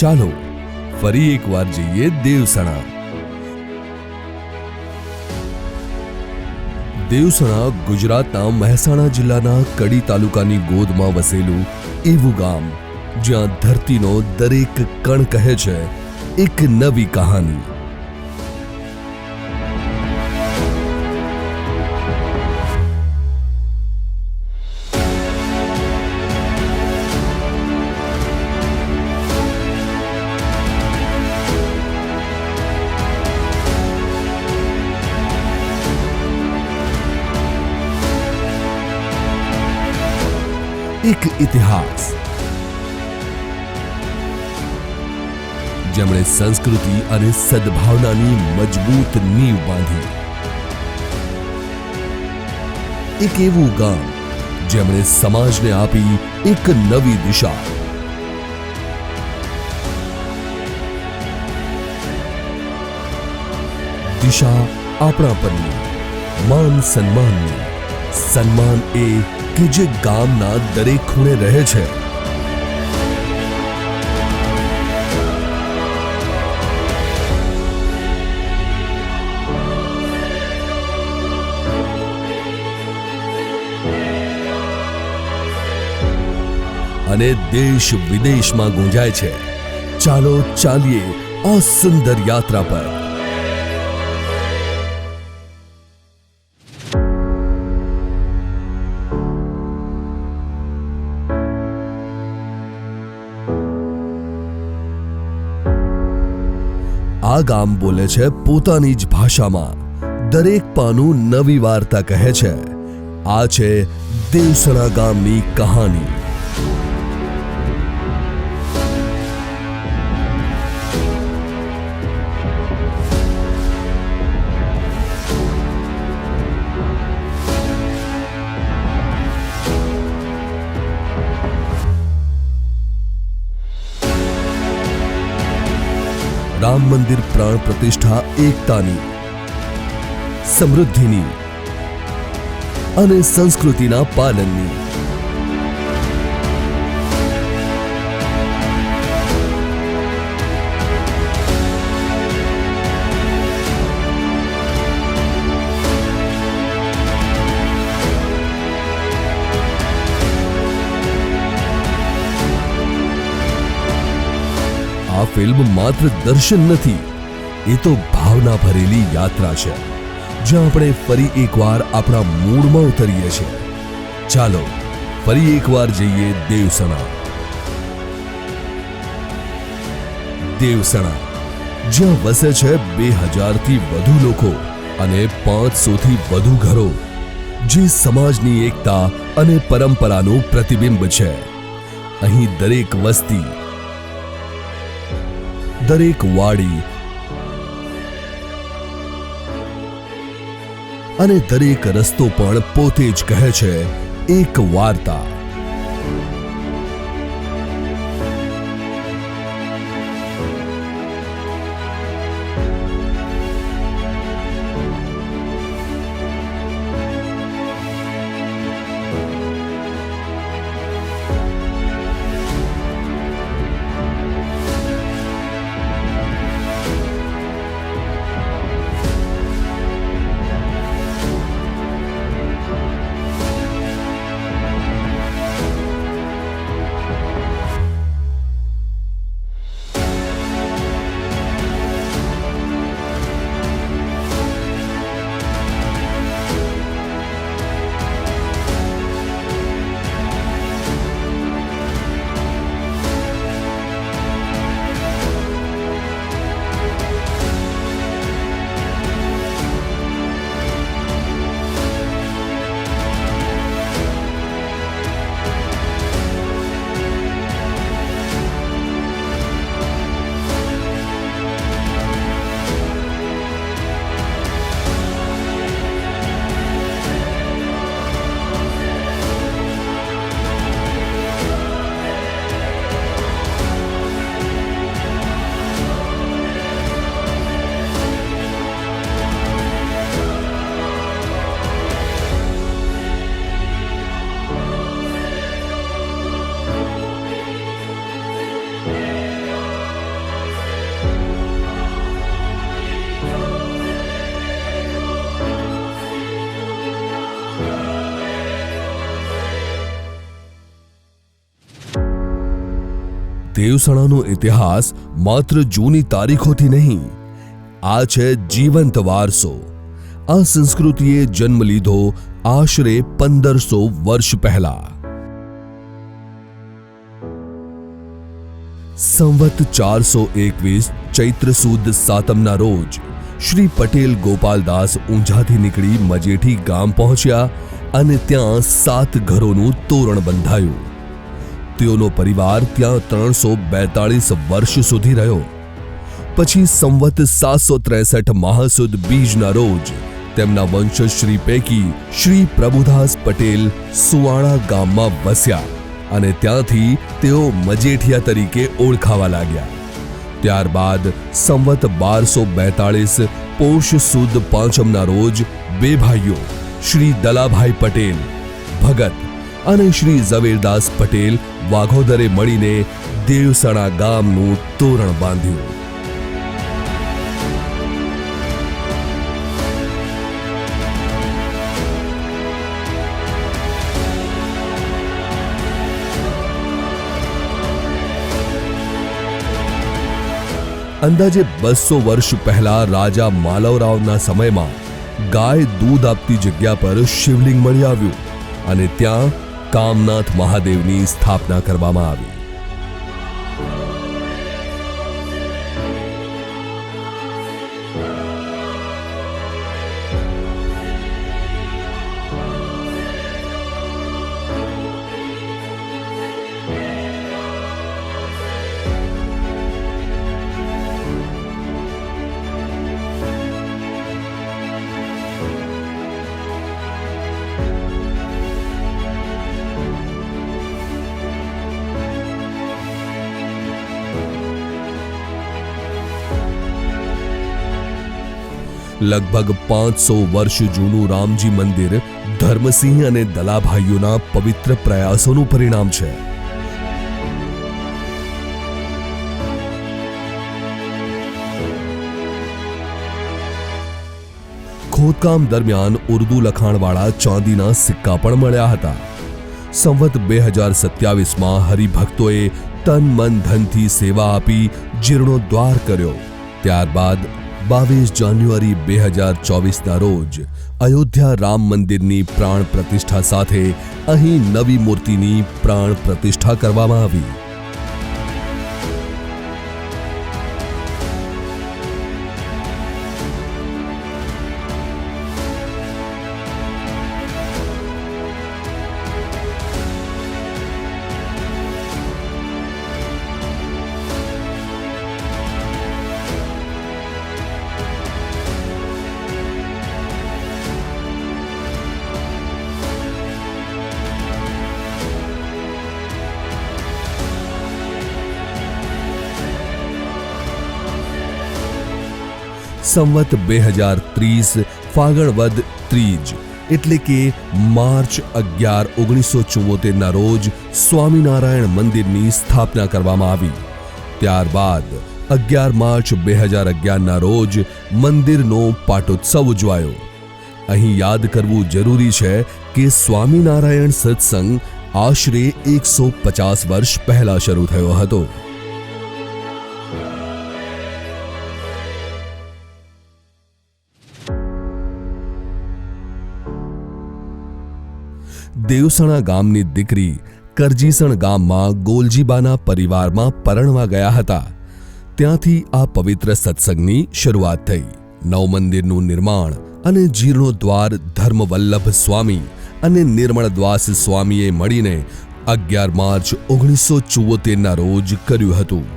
ચાલો ફરી એકવાર જઈએ દેવસણા. દેવસણા ગુજરાતના મહેસાણા જિલ્લાના કડી તાલુકાની ગોદમાં વસેલું એવું ગામ જ્યાં ધરતીનો દરેક કણ કહે છે એક નવી કહાની. એક ઇતિહાસ જેમણે સંસ્કૃતિ અને સદભાવનાની મજબૂત નીંવ બાંધી. એક એવું ગામ જેમણે સમાજને આપી એક નવી દિશા. દિશા આપણા પરની, માન સન્માનની. સન્માન એ કે જે ગામના દરેક ખૂણે રહે છે. અને દેશ વિદેશમાં ગુંજાય છે. ચાલો ચાલીએ આ સુંદર યાત્રા પર. આ ગામ બોલે છે પોતાની જ ભાષામાં. દરેક પાનું નવી વાર્તા કહે છે. આ છે દેવસણા ગામની કહાની. રામ મંદિર પ્રાણ પ્રતિષ્ઠા એકતાની, સમૃદ્ધિની અને સંસ્કૃતિના પાલનની. આ ફિલ્મ માત્ર દર્શન નથી, એ તો ભાવના ભરેલી યાત્રા છે જ્યાં આપણે ફરી એકવાર આપણા મૂળમાં ઉતરીએ છીએ. ચાલો ફરી એકવાર જઈએ દેવસણા. દેવસણા જ્યાં વસે છે 2000થી વધુ લોકો અને 500થી વધુ ઘરો, જે સમાજની એકતા અને પરંપરાનું પ્રતિબિંબ છે. અહીં દરેક વસ્તી, દરેક વાડી અને દરેક રસ્તો પણ પોતે જ કહે છે એક વાર્તા. દેવસણાનો ઇતિહાસ માત્ર જૂની તારીખોથી નહીં, આ છે જીવંત વારસો. આ સંસ્કૃતિએ જન્મ લીધો આશરે 1500 વર્ષ પહેલા. સંવત 421 ચૈત્ર સુદ સાતમના રોજ શ્રી પટેલ ગોપાલદાસ ઊંઝાથી નીકળી મજેઠી ગામ પહોંચ્યા અને ત્યાં 7 ઘરોનું તોરણ બંધાયું. તેઓનો પરિવાર ત્યાં 342 વર્ષ સુધી રહ્યો. પછી સંવત 763 મહાસુદ બીજના રોજ તેમના વંશજશ્રી પૈકી શ્રી પ્રભુદાસ પટેલ સુવાણા ગામમાં વસ્યા અને ત્યાંથી તેઓ મજેઠિયા તરીકે ઓળખાવા લાગ્યા. ત્યારબાદ સંવત 1242 પોષ સુદ પાંચમના રોજ 2 ભાઈઓ શ્રી દલાભાઈ પટેલ ભગત અને શ્રી ઝવેરદાસ પટેલ વાઘોદરે મળીને દેવસણા ગામનું તોરણ બાંધ્યું. અંદાજે 200 વર્ષ પહેલા રાજા માલવરાવના સમયમાં ગાય દૂધ આપતી જગ્યા પર શિવલિંગ મળી આવ્યું અને ત્યાં કામનાથ મહાદેવની સ્થાપના કરવામાં આવી. લગભગ 500 વર્ષ જૂનું રામજી મંદિર ધર્મસિંહ અને દલાભાઈઓના પવિત્ર પ્રયાસોનું પરિણામ છે. ખોદકામ દરમિયાન ઉર્દુ લખાણવાળા ચાંદીના સિક્કા પણ મળ્યા હતા. સંવત 2027માં હરિભક્તોએ તન મન ધનથી સેવા આપી જીર્ણોદ્ધાર કર્યો. ત્યારબાદ 22 જાન્યુઆરી 2024ના રોજ અયોધ્યા રામ મંદિરની પ્રાણ પ્રતિષ્ઠા સાથે અહીં નવી મૂર્તિની પ્રાણ પ્રતિષ્ઠા કરવામાં આવી. સંવત 2030 ફાગણ વદ ત્રીજ એટલે કે માર્ચ 11, 1974ના રોજ સ્વામિનારાયણ મંદિરની સ્થાપના કરવામાં આવી. ત્યારબાદ 11 માર્ચ 2011ના રોજ મંદિરનો પાટોત્સવ ઉજવાયો. અહીં યાદ કરવું જરૂરી છે કે સ્વામિનારાયણ સત્સંગ આશરે 150 વર્ષ પહેલા શરૂ થયો હતો. દેવસણા ગામની દીકરી કરજીસણ ગામમાં ગોલજીબાના પરિવારમાં પરણવા ગયા હતા. ત્યાંથી આ પવિત્ર સત્સંગની શરૂઆત થઈ. નવ મંદિરનું નિર્માણ અને જીર્ણોદ્ધાર ધર્મવલ્લભ સ્વામી અને નિર્મળદ્વાસ સ્વામીએ મળીને 11 માર્ચ 1974ના રોજ કર્યું હતું.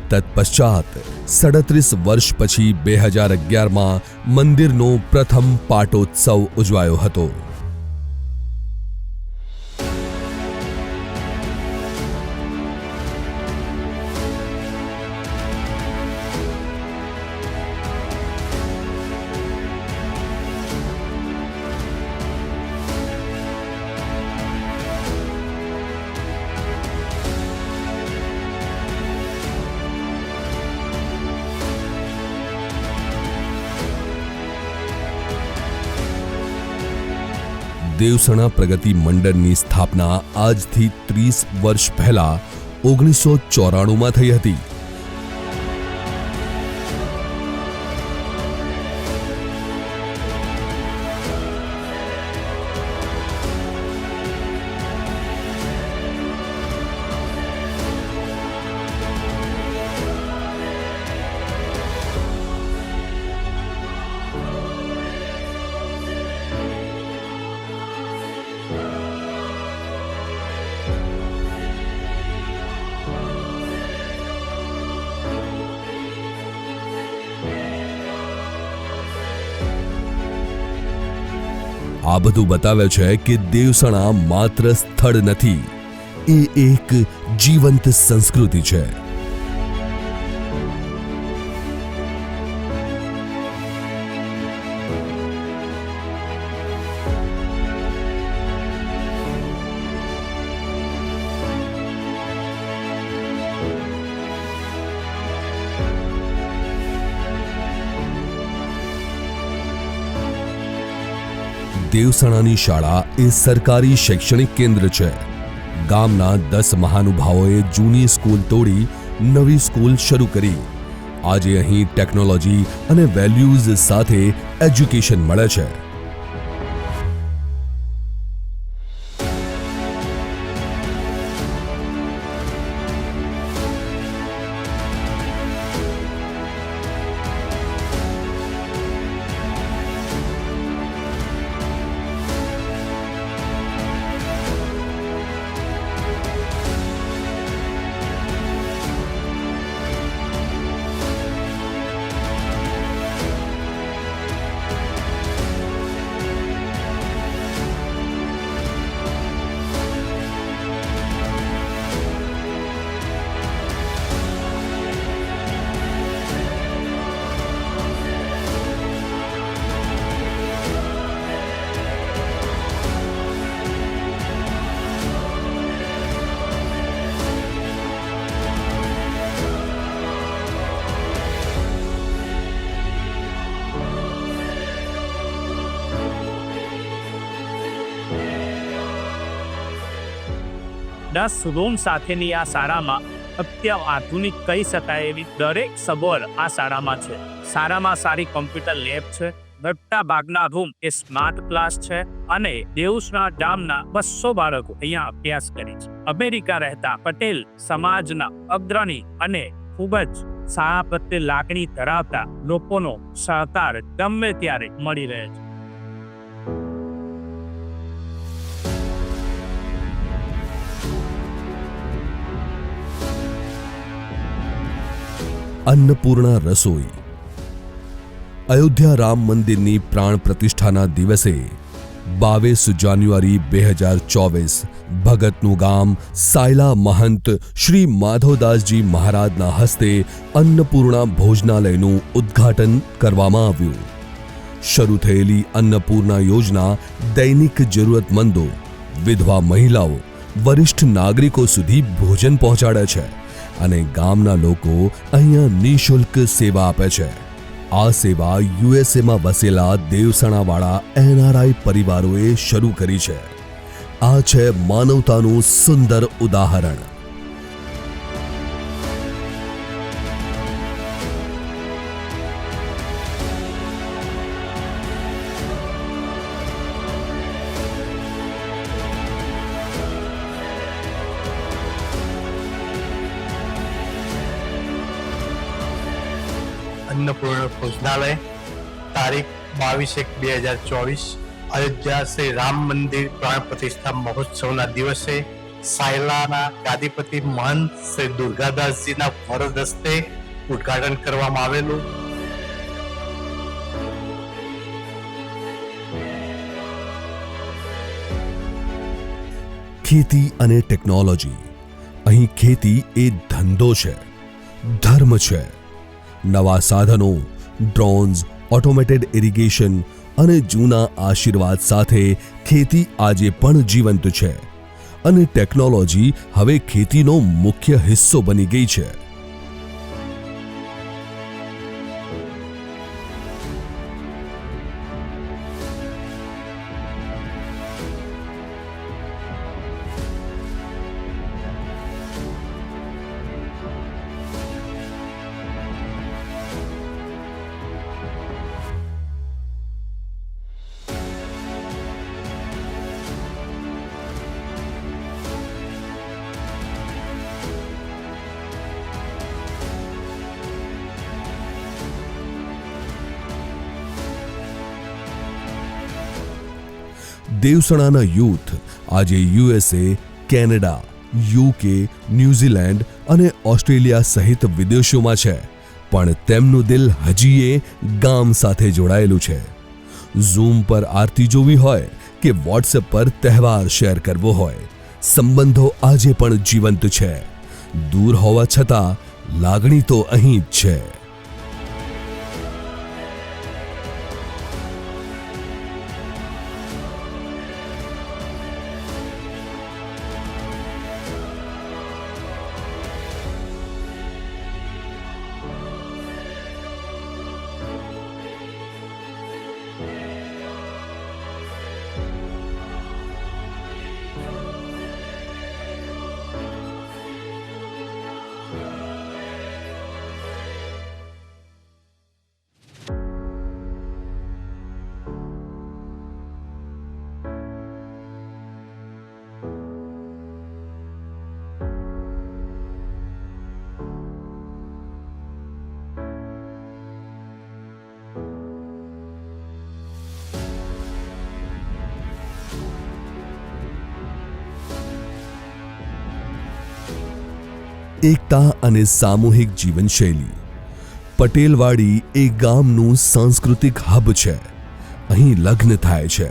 તત્પશ્ચાત 37 વર્ષ પછી 2011માં મંદિરનો પ્રથમ પાટોત્સવ ઉજવાયો હતો. દેવસણા પ્રગતિ મંડળની સ્થાપના આજથી 30 વર્ષ પહેલા 1994માં થઈ હતી. આ બધું બતાવે છે કે દેવસણા માત્ર સ્થળ નથી, એ એક જીવંત સંસ્કૃતિ છે. દેવસણાની શાળા એ સરકારી શૈક્ષણિક કેન્દ્ર છે. ગામના 10 મહાનુભાવોએ જૂની સ્કૂલ તોડી નવી સ્કૂલ શરૂ કરી. આજે અહીં ટેકનોલોજી અને વેલ્યુઝ સાથે એજ્યુકેશન મળે છે. દસ રૂમ સાથેની આ શાળામાં અત્યાધુનિક કહી શકાય એવી દરેક સગવડ આ શાળામાં છે. શાળામાં સારી કોમ્પ્યુટર લેબ છે, મોટા ભાગના રૂમ એ સ્માર્ટ ક્લાસ છે અને દેવસણા ગામના 200 બાળકો અહીંયા અભ્યાસ કરે છે. અમેરિકા રહેતા પટેલ સમાજના અગ્રણી અને ખૂબ જ શાળા પ્રત્યે લાગણી ધરાવતા લોકોનો સહકાર ગમે ત્યારે મળી રહે છે. અન્નપૂર્ણા રસોઈ. અયોધ્યા રામ મંદિરની પ્રાણ પ્રતિષ્ઠાના દિવસે 22 જાન્યુઆરી 2024 ભગતનું ગામ સાયલા મહંત શ્રી માધવદાસજી મહારાજના હસ્તે અન્નપૂર્ણા ભોજનાલયનું ઉદ્ઘાટન કરવામાં આવ્યું. શરૂ થયેલી અન્નપૂર્ણા યોજના દૈનિક જરૂરતમંદો, વિધવા મહિલાઓ, વરિષ્ઠ નાગરિકો સુધી ભોજન પહોંચાડે છે અને ગામના લોકો અહીંયા નિઃશુલ્ક સેવા આપે છે. આ સેવા યુએસએમાં વસેલા દેવસણાવાળા એનઆરઆઈ પરિવારોએ શરૂ કરી છે. આ છે માનવતાનું સુંદર ઉદાહરણ. અન્નપૂર્ણા ભોજનાલય તારીખ 22/1/2024 અયોધ્યા શ્રી રામ મંદિર પ્રાણ પ્રતિષ્ઠા મહોત્સવના દિવસે સાયલાના ગાદીપતિ મહંત શ્રી દુર્ગાદાસજીના વરદ હસ્તે ઉદ્ઘાટન કરવામાં આવેલું. ખેતી અને ટેકનોલોજી. અહીં ખેતી એ ધંધો છે, ધર્મ છે. નવા સાધનો, ડ્રોન્સ, ઓટોમેટેડ ઇરિગેશન અને જૂના આશીર્વાદ સાથે ખેતી આજે પણ જીવંત છે અને ટેકનોલોજી હવે ખેતીનો મુખ્ય હિસ્સો બની ગઈ છે. દેવસણાના યુથ આજે યુએસએ, કેનેડા, યુકે, ન્યૂઝીલેન્ડ અને ઓસ્ટ્રેલિયા સહિત વિદેશોમાં છે, પણ તેમનું દિલ હજીએ ગામ સાથે જોડાયેલું છે. ઝૂમ પર આરતી જોવી હોય કે વોટ્સએપ પર તહેવાર શેર કરવો હોય, સંબંધો આજે પણ જીવંત છે. દૂર હોવા છતાં લાગણી તો અહીં જ છે. એકતા અને સામૂહિક જીવનશૈલી. પટેલવાડી એ ગામનું સાંસ્કૃતિક હબ છે. અહીં લગ્ન થાય છે,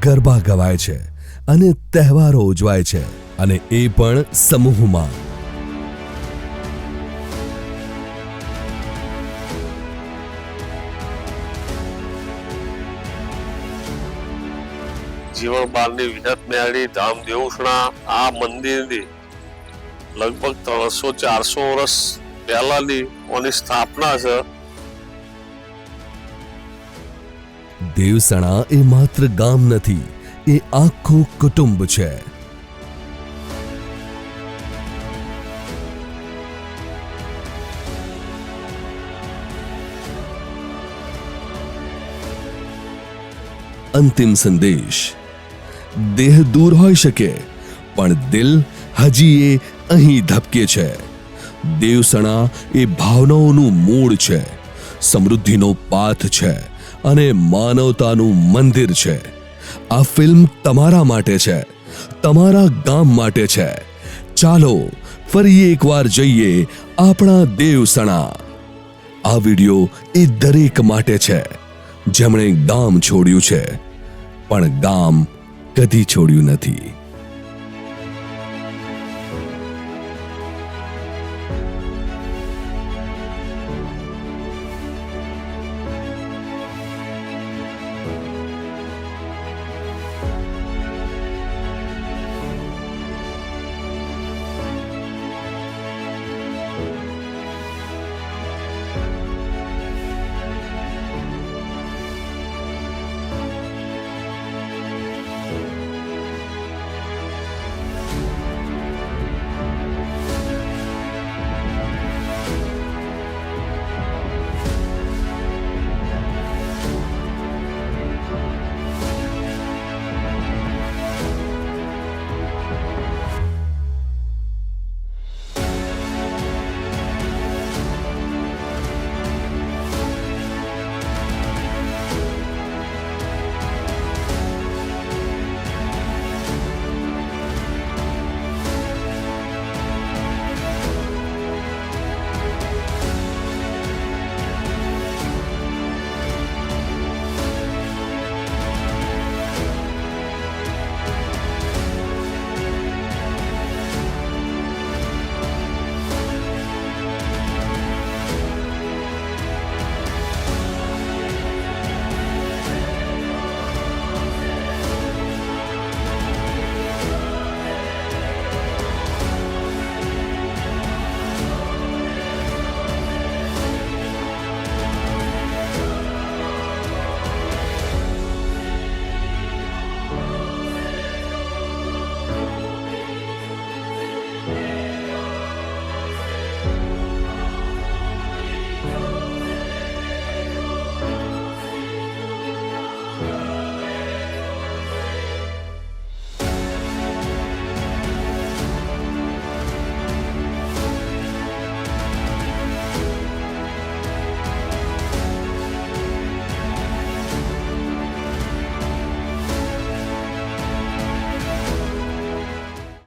ગરબા ગવાય છે અને તહેવારો ઉજવાય છે, અને એ પણ સમૂહમાં. જીવણ બારની વિનત મેળવી ધામ દેવસણા આ મંદિરની લગભગ 300-400 વર્ષ પહેલાની ઓની સ્થાપના છે. દેવસણા એ માત્ર ગામ નથી, એ આખું કુટુંબ છે. અંતિમ સંદેશ. દેહ દૂર હોઈ શકે, પણ દિલ હજી એ અહીં ધબકે છે. દેવસણા એ ભાવનાઓનું મૂળ છે, સમૃદ્ધિનો પાથ છે અને માનવતાનું મંદિર છે. આ ફિલ્મ તમારા માટે છે, તમારા ગામ માટે છે. ચાલો ફરી એકવાર જઈએ આપણા દેવસણા. આ વિડિયો એ દરેક માટે છે જેમણે ગામ છોડ્યું છે, પણ ગામ કદી છોડ્યું નથી.